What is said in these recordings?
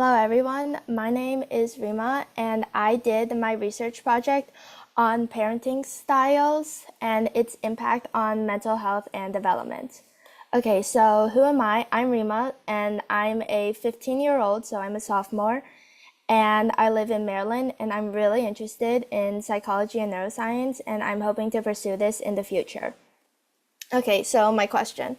Hello everyone, my name is Rhema and I did my research project on parenting styles and its impact on mental health and development. Okay, so who am I? I'm Rhema and I'm a 15-year-old, so I'm a sophomore, and I live in Maryland and I'm really interested in psychology and neuroscience and I'm hoping to pursue this in the future. Okay, so my question.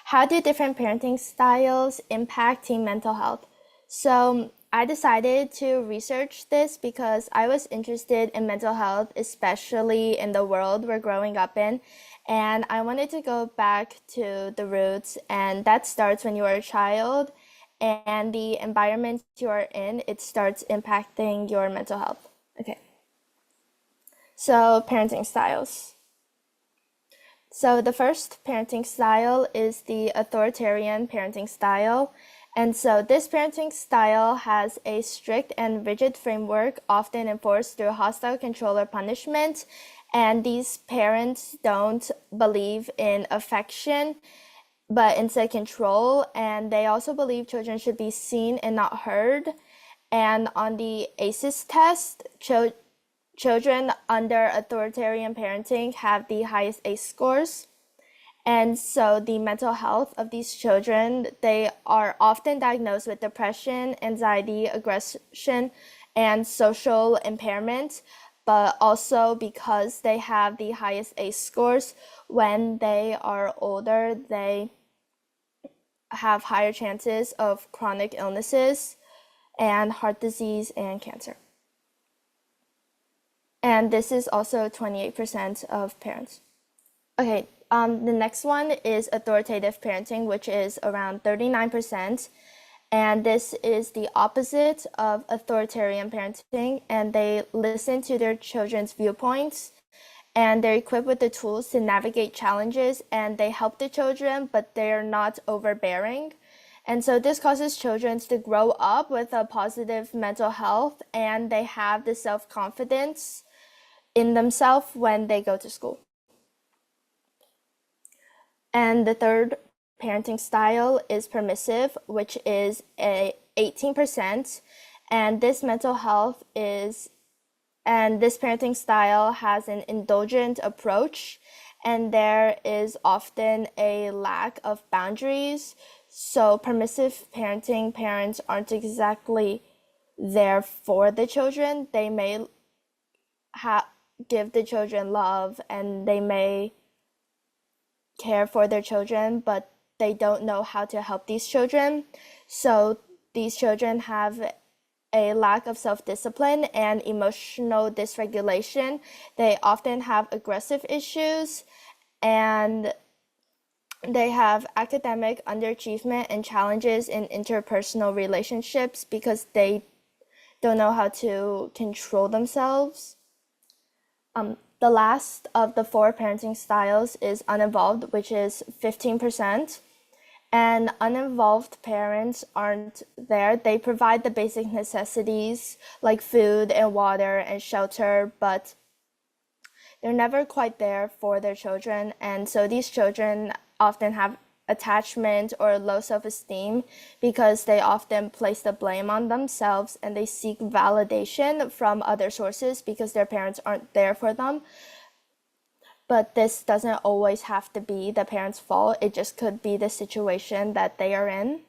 How do different parenting styles impact teen mental health? So I decided to research this because I was interested in mental health, especially in the world we're growing up in. And I wanted to go back to the roots, and that starts when you are a child and the environment you are in, it starts impacting your mental health. Okay. So parenting styles. So the first parenting style is the authoritarian parenting style. And so this parenting style has a strict and rigid framework, often enforced through hostile control or punishment. And these parents don't believe in affection, but instead control. And they also believe children should be seen and not heard. And on the ACEs test, children under authoritarian parenting have the highest ACE scores. And so the mental health of these children, they are often diagnosed with depression, anxiety, aggression, and social impairment. But also because they have the highest ACE scores, when they are older, they have higher chances of chronic illnesses and heart disease and cancer. And this is also 28% of parents. Okay, the next one is authoritative parenting, which is around 39%. And this is the opposite of authoritarian parenting, and they listen to their children's viewpoints, and they're equipped with the tools to navigate challenges, and they help the children, but they're not overbearing. And so this causes children to grow up with a positive mental health, and they have the self-confidence in themselves when they go to school. And the third parenting style is permissive, which is a 18%. And this mental health is, and this parenting style has an indulgent approach, and there is often a lack of boundaries. So permissive parenting, parents aren't exactly there for the children. They may give the children love and they may care for their children, but they don't know how to help these children. So these children have a lack of self-discipline and emotional dysregulation. They often have aggressive issues, and they have academic underachievement and challenges in interpersonal relationships because they don't know how to control themselves. The last of the four parenting styles is uninvolved, which is 15%. And uninvolved parents aren't there. They provide the basic necessities like food and water and shelter, but they're never quite there for their children. And so these children often have attachment or low self-esteem because they often place the blame on themselves and they seek validation from other sources because their parents aren't there for them. But this doesn't always have to be the parents' fault. It just could be the situation that they are in.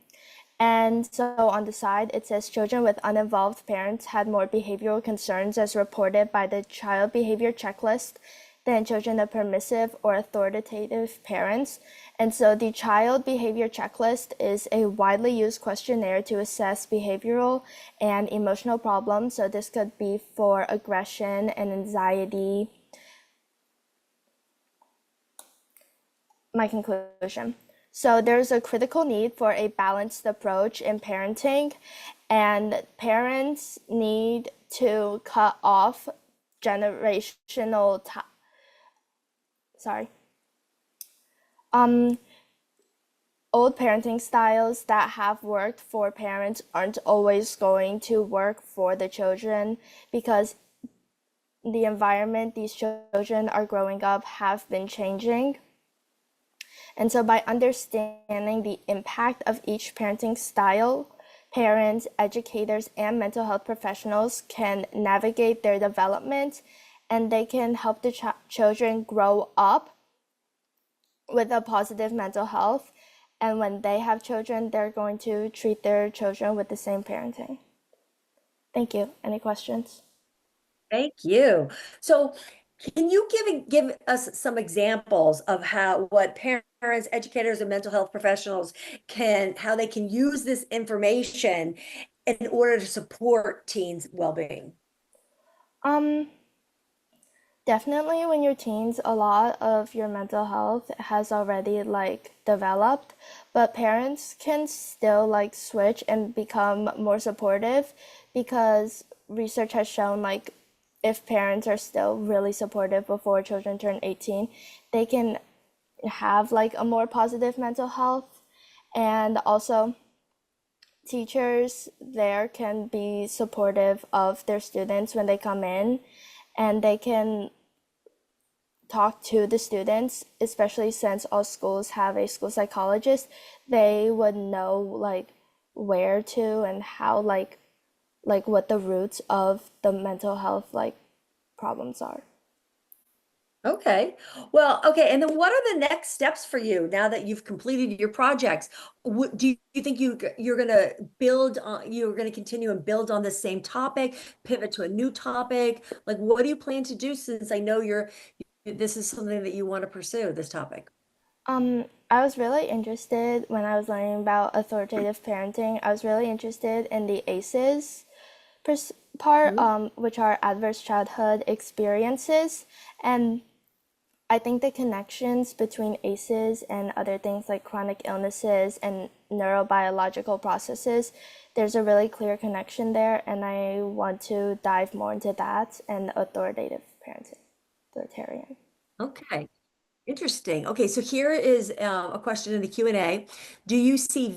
And so on the side, it says children with uninvolved parents had more behavioral concerns as reported by the child behavior checklist than children of permissive or authoritative parents. And so the child behavior checklist is a widely used questionnaire to assess behavioral and emotional problems. So this could be for aggression and anxiety. My conclusion. So there's a critical need for a balanced approach in parenting, and parents need to cut off generational old parenting styles that have worked for parents aren't always going to work for the children because the environment these children are growing up have been changing. And so by understanding the impact of each parenting style, parents, educators, and mental health professionals can navigate their development, and they can help the children grow up with a positive mental health. And when they have children, they're going to treat their children with the same parenting. Thank you. Any questions? Thank you. So can you give us some examples of how what parents, educators, and mental health professionals how they can use this information in order to support teens' well-being? Um, Definitely when you're teens, a lot of your mental health has already like developed, but parents can still like switch and become more supportive because research has shown like if parents are still really supportive before children turn 18, they can have like a more positive mental health. And also teachers there can be supportive of their students when they come in, and they can talk to the students, especially since all schools have a school psychologist. They would know like where to and how like what the roots of the mental health like problems are. Okay. Well, okay. And then what are the next steps for you now that you've completed your projects? Do you think you're going to you're going to continue and build on the same topic, pivot to a new topic? Like, what do you plan to do since I know this is something that you want to pursue, this topic? I was really interested when I was learning about authoritative parenting. I was really interested in the ACEs part, Mhm. which are adverse childhood experiences, and I think the connections between ACEs and other things like chronic illnesses and neurobiological processes, there's a really clear connection there, and I want to dive more into that and authoritative parenting, authoritarian. Okay. Interesting. Okay, so here is a question in the Q&A. Do you see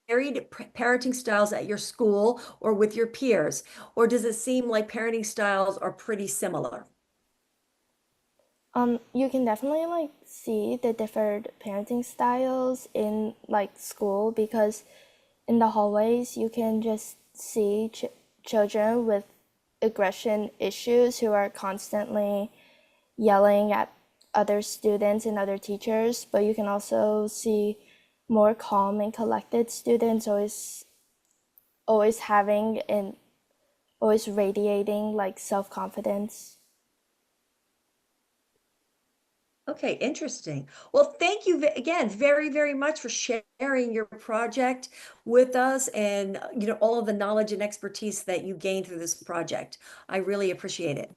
varied parenting styles at your school or with your peers? Or does it seem like parenting styles are pretty similar? You can definitely like see the different parenting styles in like school because in the hallways you can just see children with aggression issues who are constantly yelling at other students and other teachers, but you can also see more calm and collected students always having and always radiating like self-confidence. Okay, interesting. Well, thank you again very, very much for sharing your project with us and all of the knowledge and expertise that you gained through this project. I really appreciate it.